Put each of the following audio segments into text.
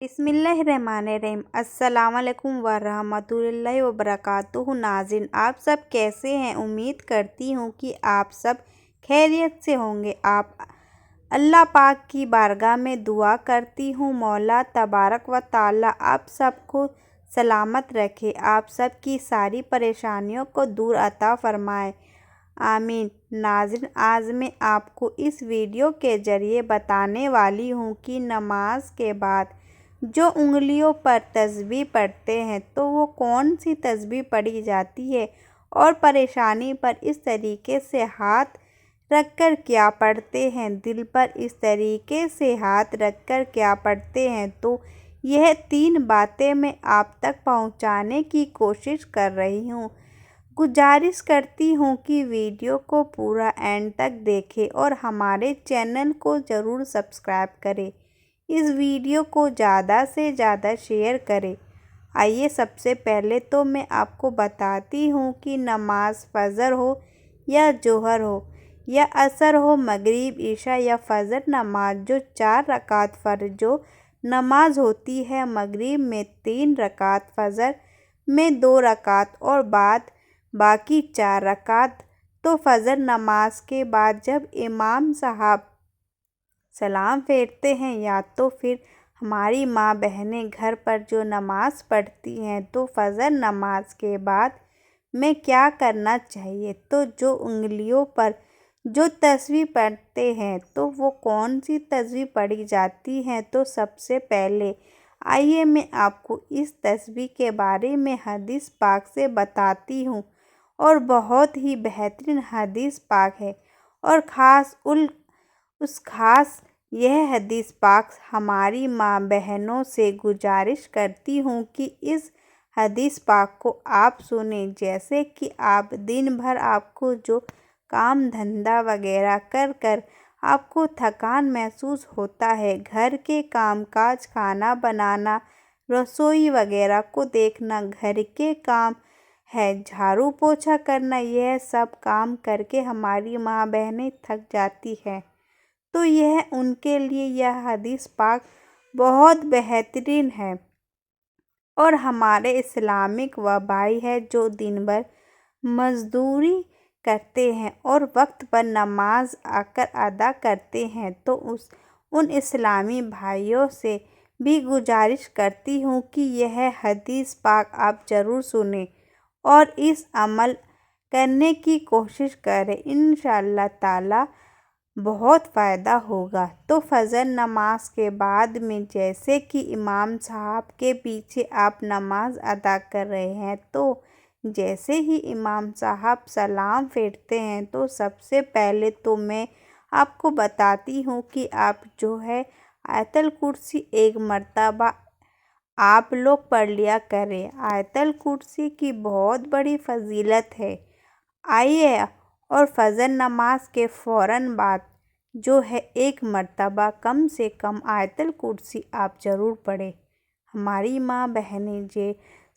बिस्मिल्लाहिर्रहमानिर्रहीम। अस्सलाम वालेकुम वरहमतुल्लाहि वबरकातुहू। नाज़रीन, आप सब कैसे हैं? उम्मीद करती हूँ कि आप सब खैरियत से होंगे। अल्लाह पाक की बारगाह में दुआ करती हूँ, मौला तबारक व तआला आप सबको सलामत रखे, आप सब की सारी परेशानियों को दूर अता फरमाए, आमीन। नाज़रीन, आज मैं आपको इस वीडियो के ज़रिए बताने वाली हूँ कि नमाज के बाद जो उंगलियों पर तस्बीह पढ़ते हैं तो वो कौन सी तस्बीह पढ़ी जाती है, और परेशानी पर इस तरीके से हाथ रखकर क्या पढ़ते हैं, दिल पर इस तरीके से हाथ रखकर क्या पढ़ते हैं। तो यह 3 बातें मैं आप तक पहुंचाने की कोशिश कर रही हूं। गुजारिश करती हूं कि वीडियो को पूरा एंड तक देखें और हमारे चैनल को ज़रूर सब्सक्राइब करें। इस वीडियो को ज़्यादा से ज़्यादा शेयर करें। आइए, सबसे पहले तो मैं आपको बताती हूँ कि नमाज फ़जर हो या जोहर हो या असर हो, मगरिब, इशा या फ़जर नमाज जो 4 रकात फ़र्ज जो नमाज होती है, मगरिब में 3 रकात, फ़जर में 2 रकात और बाकी 4 रकात। तो फ़जर नमाज के बाद जब इमाम साहब सलाम फेरते हैं या तो फिर हमारी माँ बहनें घर पर जो नमाज़ पढ़ती हैं, तो फ़जर नमाज के बाद में क्या करना चाहिए, तो जो उंगलियों पर जो तस्बीह पढ़ते हैं तो वो कौन सी तस्बीह पढ़ी जाती हैं। तो सबसे पहले आइए मैं आपको इस तस्बीह के बारे में हदीस पाक से बताती हूँ, और बहुत ही बेहतरीन हदीस पाक है, और ख़ास यह हदीस पाक हमारी माँ बहनों से गुजारिश करती हूँ कि इस हदीस पाक को आप सुने। जैसे कि आप दिन भर आपको जो काम धंधा वगैरह कर आपको थकान महसूस होता है, घर के काम काज, खाना बनाना, रसोई वगैरह को देखना, घर के काम है, झाड़ू पोछा करना, यह सब काम करके हमारी माँ बहनें थक जाती हैं, तो यह उनके लिए यह हदीस पाक बहुत बेहतरीन है। और हमारे इस्लामिक व भाई है जो दिन भर मजदूरी करते हैं और वक्त पर नमाज आकर अदा करते हैं, तो उन इस्लामी भाइयों से भी गुजारिश करती हूँ कि यह हदीस पाक आप ज़रूर सुनें और इस अमल करने की कोशिश करें। इंशाअल्लाह ताला बहुत फ़ायदा होगा। तो फ़जर नमाज के बाद में जैसे कि इमाम साहब के पीछे आप नमाज अदा कर रहे हैं, तो जैसे ही इमाम साहब सलाम फेरते हैं तो सबसे पहले तो मैं आपको बताती हूँ कि आप जो है आयतल कुर्सी 1 मरतबा आप लोग पढ़ लिया करें। आयतल कुर्सी की बहुत बड़ी फजीलत है। आइए, और फ़जर नमाज के फ़ौरन बाद जो है 1 मरतबा कम से कम आयतल कुर्सी आप ज़रूर पढ़ें। हमारी माँ बहनें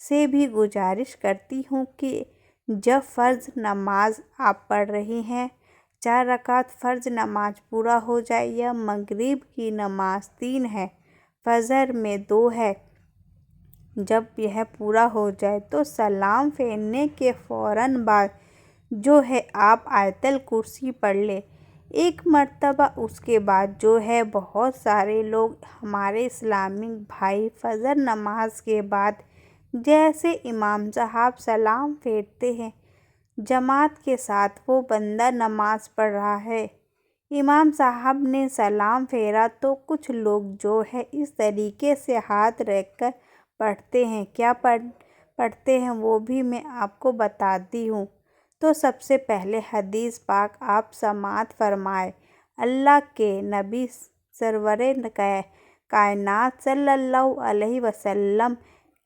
से भी गुजारिश करती हूँ कि जब फ़र्ज़ नमाज आप पढ़ रही हैं, 4 रकात फ़र्ज़ नमाज पूरा हो जाए, या मगरिब की नमाज 3 है, फ़जर में 2 है, जब यह पूरा हो जाए तो सलाम फेरने के फ़ौरन बाद जो है आप आयतल कुर्सी पढ़ ले 1 मरतबा। उसके बाद जो है बहुत सारे लोग हमारे इस्लामिक भाई फ़जर नमाज के बाद जैसे इमाम साहब सलाम फेरते हैं, जमात के साथ वो बंदा नमाज पढ़ रहा है, इमाम साहब ने सलाम फेरा, तो कुछ लोग जो है इस तरीके से हाथ रखकर पढ़ते हैं। क्या पढ़ते हैं वो भी मैं आपको बताती हूँ। तो सबसे पहले हदीस पाक आप समाअत फरमाए। अल्लाह के नबी सरवरे कायनात सल्लल्लाहु अलैहि वसल्लम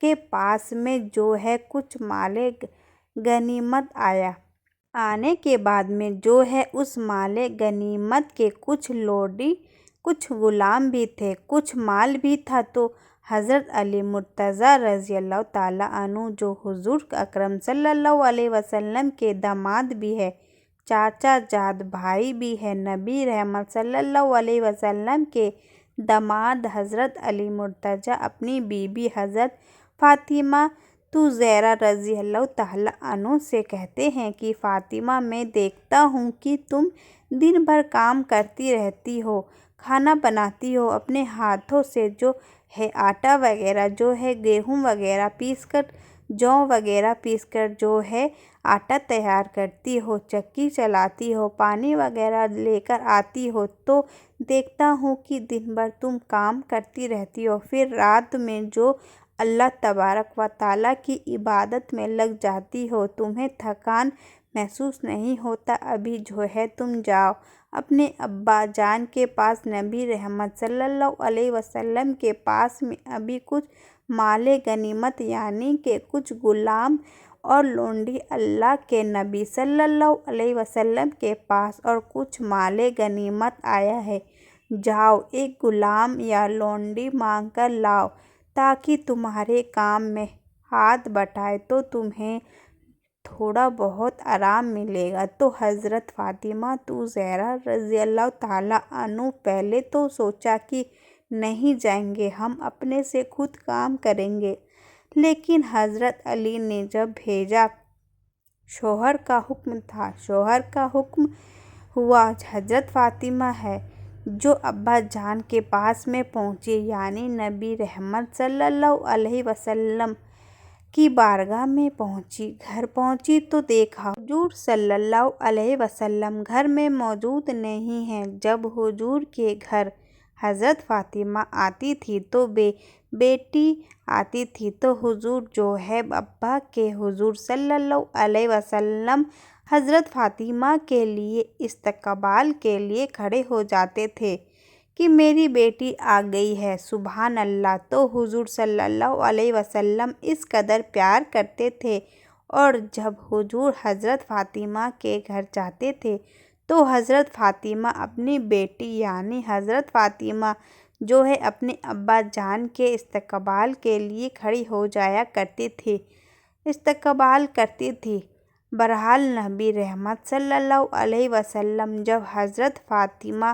के पास में जो है कुछ माले गनीमत आने के बाद में जो है उस माले गनीमत के कुछ लोडी, कुछ गुलाम भी थे, कुछ माल भी था। तो हज़रत अली मुर्तज़ा रज़ियल्लाहु ताला अन्हु जो हुज़ूर अकरम सल्लल्लाहु अलैहि वसल्लम के दामाद भी है, चाचा जाद भाई भी है, नबी रहमत सल्लल्लाहु अलैहि वसल्लम के داماد حضرت علی مرتضیٰ اپنی بیوی حضرت فاطمہ زہرا رضی اللہ تعالیٰ عنہ سے کہتے ہیں کہ فاطمہ، میں دیکھتا ہوں کہ تم دن بھر کام کرتی رہتی ہو، کھانا بناتی ہو، اپنے ہاتھوں سے جو ہے آٹا وغیرہ، جو ہے گیہوں وغیرہ پیس کر، جو وغیرہ پیس کر جو ہے آٹا تیار کرتی ہو، چکی چلاتی ہو، پانی وغیرہ لے کر آتی ہو، تو دیکھتا ہوں کہ دن بھر تم کام کرتی رہتی ہو، پھر رات میں جو اللہ تبارک و تعالیٰ کی عبادت میں لگ جاتی ہو، تمہیں تھکان محسوس نہیں ہوتا۔ ابھی جو ہے تم جاؤ اپنے ابا جان کے پاس، نبی رحمت صلی اللہ علیہ وسلم کے پاس میں ابھی کچھ مال غنیمت یعنی کہ کچھ غلام اور لونڈی اللہ کے نبی صلی اللہ علیہ وسلم کے پاس اور کچھ مال غنیمت آیا ہے، جاؤ ایک غلام یا لونڈی مانگ کر لاؤ تاکہ تمہارے کام میں ہاتھ بٹائے تو تمہیں تھوڑا بہت آرام ملے گا۔ تو حضرت فاطمہ زہرا رضی اللہ تعالیٰ عنہ پہلے تو سوچا کہ نہیں جائیں گے، ہم اپنے سے خود کام کریں گے، لیکن حضرت علی نے جب بھیجا، شوہر کا حکم تھا، شوہر کا حکم ہوا، حضرت فاطمہ ہے جو ابا جان کے پاس میں پہنچی، یعنی نبی رحمت صلی اللہ علیہ وسلم کی بارگاہ میں پہنچی۔ گھر پہنچی تو دیکھا حضور صلی اللہ علیہ وسلم گھر میں موجود نہیں ہیں۔ جب حضور کے گھر حضرت فاطمہ آتی تھی تو بیٹی آتی تھی تو حضور جو ہے ابا کے، حضور صلی اللہ علیہ وسلم حضرت فاطمہ کے لیے استقبال کے لیے کھڑے ہو جاتے تھے کہ میری بیٹی آ گئی ہے، سبحان اللہ۔ تو حضور صلی اللہ علیہ وسلم اس قدر پیار کرتے تھے، اور جب حضور حضرت فاطمہ کے گھر جاتے تھے تو حضرت فاطمہ اپنی بیٹی یعنی حضرت فاطمہ جو ہے اپنے ابا جان کے استقبال کے لیے کھڑی ہو جایا کرتی تھی، استقبال کرتی تھی۔ بہرحال نبی رحمت صلی اللہ علیہ وسلم جب حضرت فاطمہ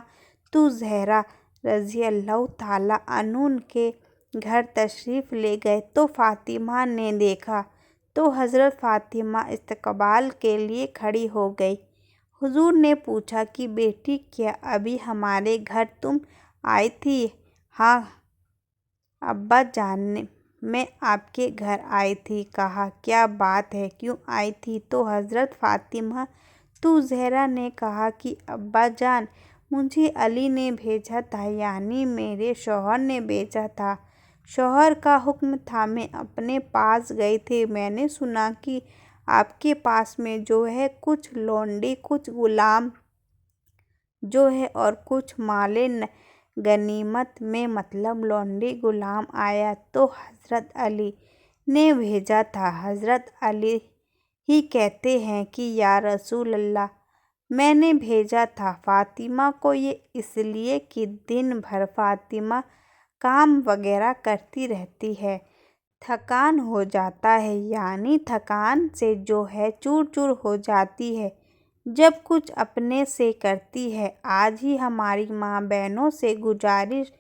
زہرا رضی اللہ تعالیٰ عنہ کے گھر تشریف لے گئے تو فاطمہ نے دیکھا تو حضرت فاطمہ استقبال کے لیے کھڑی ہو گئی۔ حضور نے پوچھا کہ بیٹی، کیا ابھی ہمارے گھر تم آئی تھی؟ ہاں ابا جان، میں آپ کے گھر آئی تھی۔ کہا کیا بات ہے، کیوں آئی تھی؟ تو حضرت فاطمہ زہرا نے کہا کہ ابا جان، مجھے علی نے بھیجا تھا، یعنی میرے شوہر نے بھیجا تھا، شوہر کا حکم تھا، میں اپنے پاس گئی تھی، میں نے سنا کہ آپ کے پاس میں جو ہے کچھ لونڈی، کچھ غلام جو ہے اور کچھ مال غنیمت میں مطلب لونڈی غلام آیا تو حضرت علی نے بھیجا تھا۔ حضرت علی ہی کہتے ہیں کہ یا رسول اللہ، میں نے بھیجا تھا فاطمہ کو، یہ اس لیے کہ دن بھر فاطمہ کام وغیرہ کرتی رہتی ہے، تھکان ہو جاتا ہے، یعنی تھکان سے جو ہے چور چور ہو جاتی ہے جب کچھ اپنے سے کرتی ہے۔ آج ہی ہماری ماں بہنوں سے گزارش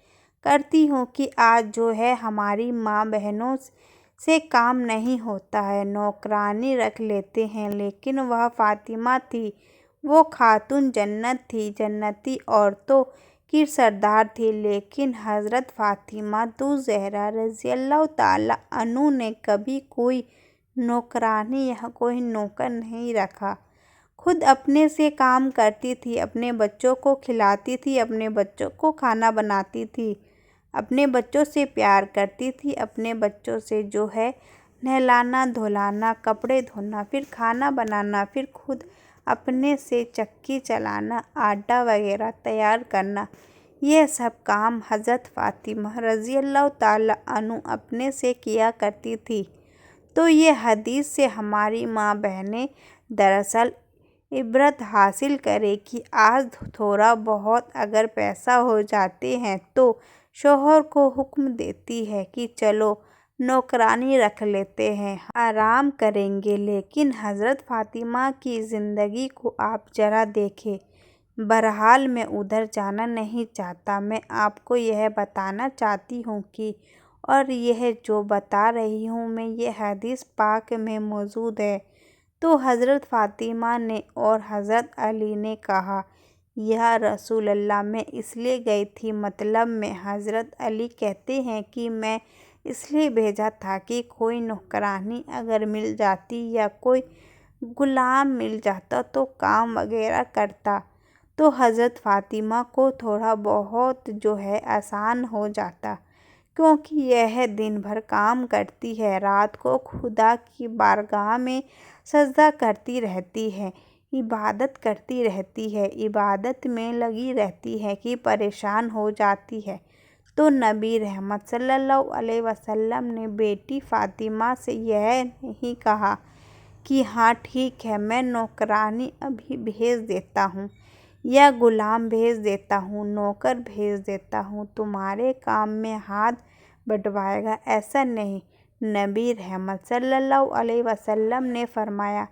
کرتی ہوں کہ آج جو ہے ہماری ماں بہنوں سے کام نہیں ہوتا ہے، نوکرانی رکھ لیتے ہیں، لیکن وہ فاطمہ تھی، وہ خاتون جنت تھی، جنتی عورتوں کی سردار تھی، لیکن حضرت فاطمہ زہرا رضی اللہ تعالیٰ عنہ نے کبھی کوئی نوکرانی یا کوئی نوکر نہیں رکھا، خود اپنے سے کام کرتی تھی، اپنے بچوں کو کھلاتی تھی، اپنے بچوں کو کھانا بناتی تھی، اپنے بچوں سے پیار کرتی تھی، اپنے بچوں سے جو ہے نہلانا دھلانا، کپڑے دھونا، پھر کھانا بنانا، پھر خود اپنے سے چکی چلانا، آٹا وغیرہ تیار کرنا، یہ سب کام حضرت فاطمہ رضی اللہ تعالیٰ عنہ اپنے سے کیا کرتی تھی۔ تو یہ حدیث سے ہماری ماں بہنیں دراصل عبرت حاصل کریں کہ آج تھوڑا بہت اگر پیسہ ہو جاتے ہیں تو شوہر کو حکم دیتی ہے کہ چلو نوکرانی رکھ لیتے ہیں، آرام کریں گے، لیکن حضرت فاطمہ کی زندگی کو آپ ذرا دیکھیں، बहरहाल मैं उधर जाना नहीं चाहता। मैं आपको यह बताना चाहती हूँ कि और यह जो बता रही हूँ मैं ये हदीस पाक में मौजूद है। तो हज़रत फ़ातिमा ने और हज़रत अली ने कहा, या रसूल अल्लाह, मैं इसलिए गई थी, मतलब मैं। हज़रत अली कहते हैं कि मैं इसलिए भेजा था कि कोई नौकरानी अगर मिल जाती या कोई गुलाम मिल जाता तो काम वगैरह करता तो हज़रत फ़ातिमा को थोड़ा बहुत आसान हो जाता, क्योंकि यह दिन भर काम करती है, रात को खुदा की बारगाह में सजदा करती रहती है, इबादत करती रहती है, इबादत में लगी रहती है कि परेशान हो जाती है। तो नबी रहमत सल्लल्लाहु अलैहि वसल्लम ने बेटी फ़ातिमा से यह नहीं कहा कि हाँ ठीक है, मैं नौकरानी अभी भेज देता हूँ या गुलाम भेज देता हूँ, नौकर भेज देता हूँ, तुम्हारे काम में हाथ बटवाएगा। ऐसा नहीं। नबी रहमत सल्लल्लाहु अलैहि वसल्लम ने फरमाया,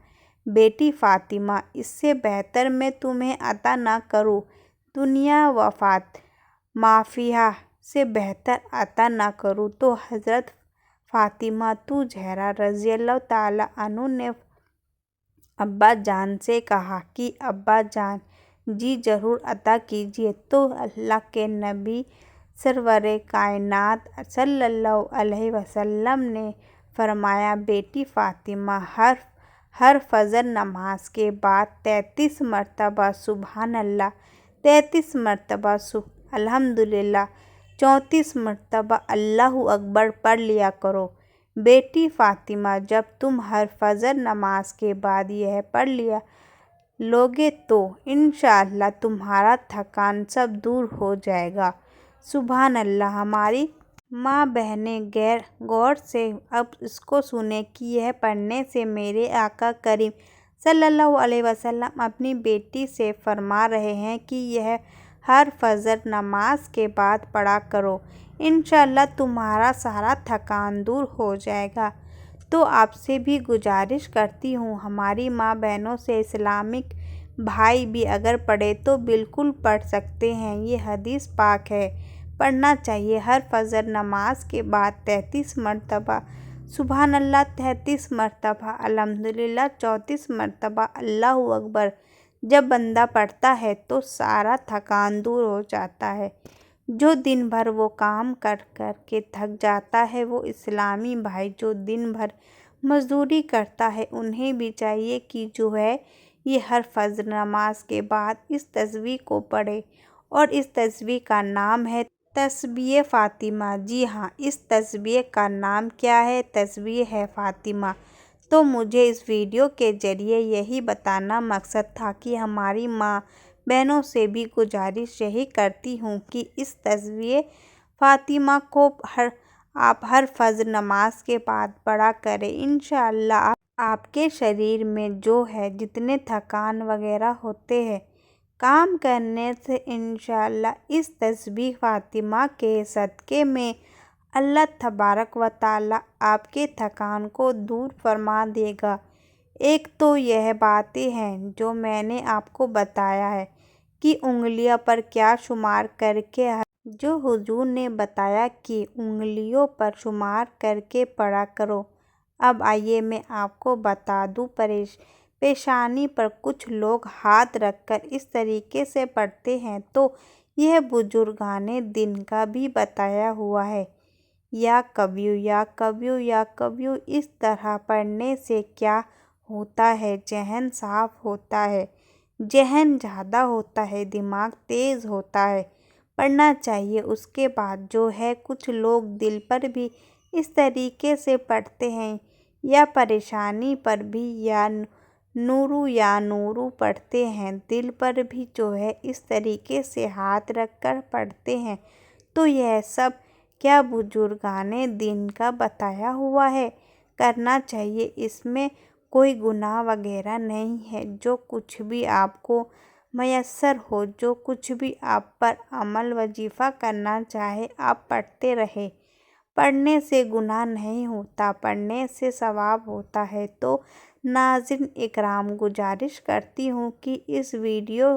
बेटी फ़ातिमा, इससे बेहतर मैं तुम्हें अता ना करूँ, दुनिया वफ़ात माफ़िया से बेहतर अता ना करूँ। तो हज़रत फ़ातिमा तु ज़हरा रज़ियल्लाहु ताला अन्हु ने अब्बा जान से कहा कि अब्बा जान, जी ज़रूर अता कीजिए। तो अल्लाह के नबी सरवरे कायनात सल्लल्लाहु अलैहि वसल्लम ने फरमाया, बेटी फ़ातिमा, हर फ़जर नमाज के बाद 33 मरतबा सुबहान अल्लाह, 33 मरतबा अल्हम्दुलिल्लाह, 34 मरतबा अल्लाहु अकबर पढ़ लिया करो। बेटी फ़ातिमा, जब तुम हर फ़जर नमाज के बाद यह पढ़ लिया लोगे तो इंशाअल्लाह तुम्हारा थकान सब दूर हो जाएगा। सुभान अल्लाह। हमारी माँ बहनें गौर से अब इसको सुने कि यह पढ़ने से मेरे आका करीम सल्लल्लाहु अलैहि वसल्लम अपनी बेटी से फरमा रहे हैं कि यह हर फ़जर नमाज के बाद पढ़ा करो, इंशाअल्लाह तुम्हारा सारा थकान दूर हो जाएगा। तो आपसे भी गुजारिश करती हूँ, हमारी माँ बहनों से, इस्लामिक भाई भी अगर पढ़े तो बिल्कुल पढ़ सकते हैं। ये हदीस पाक है, पढ़ना चाहिए। हर फ़जर नमाज के बाद 33 मरतबा सुबहान अल्लाह, 33 मरतबा अल्हम्दुलिल्लाह, 34 मरतबा अल्लाहु अकबर जब बंदा पढ़ता है तो सारा थकान दूर हो जाता है। जो दिन भर वो काम कर कर के थक जाता है, वो इस्लामी भाई जो दिन भर मजदूरी करता है, उन्हें भी चाहिए कि ये हर फ़जर नमाज के बाद इस तस्बीह को पढ़े। और इस तस्बीह का नाम है तस्बीह फ़ातिमा। जी हाँ, इस तस्बीह का नाम क्या है? तस्बीह है फ़ातिमा। तो मुझे इस वीडियो के ज़रिए यही बताना मकसद था कि हमारी माँ बहनों से भी गुजारिश यही करती हूँ कि इस तस्बीह फ़ातिमा को आप हर फ़जर नमाज के बाद पढ़ा करें। इंशाअल्लाह आपके शरीर में जितने थकान वगैरह होते हैं काम करने से, इंशाअल्लाह इस तस्बीह फ़ातिमा के सदक़े में अल्लाह तबारक व ताला आपके थकान को दूर फरमा देगा। एक तो यह बातें हैं जो मैंने आपको बताया है कि उंगलियों पर क्या शुमार करके, जो हुजूर ने बताया कि उंगलियों पर शुमार करके पढ़ा करो। अब आइए मैं आपको बता दूं, पेशानी पर कुछ लोग हाथ रखकर इस तरीके से पढ़ते हैं, तो यह बुजुर्गाने दिन का भी बताया हुआ है। या कब्यू या कब्यू या कब्यू, इस तरह पढ़ने से क्या होता है? जहन साफ होता है, जहन ज़्यादा होता है, दिमाग तेज़ होता है, पढ़ना चाहिए। उसके बाद कुछ लोग दिल पर भी इस तरीके से पढ़ते हैं, या परेशानी पर भी या नूरू पढ़ते हैं, दिल पर भी इस तरीके से हाथ रखकर पढ़ते हैं। तो यह सब क्या बुजुर्गाने दिन का बताया हुआ है, करना चाहिए। इसमें कोई गुनाह वगैरह नहीं है। जो कुछ भी आपको मयस्सर हो, जो कुछ भी आप पर अमल वजीफ़ा करना चाहे, आप पढ़ते रहे। पढ़ने से गुनाह नहीं होता, पढ़ने से सवाब होता है। तो नाज़रीन इकराम, गुजारिश करती हूँ कि इस वीडियो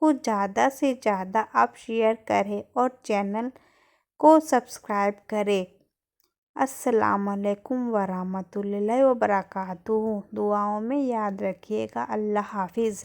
کو زیادہ سے زیادہ آپ شیئر کریں اور چینل کو سبسکرائب کریں۔ السلام علیکم ورحمۃ اللہ وبرکاتہ۔ دعاؤں میں یاد رکھیے گا۔ اللہ حافظ۔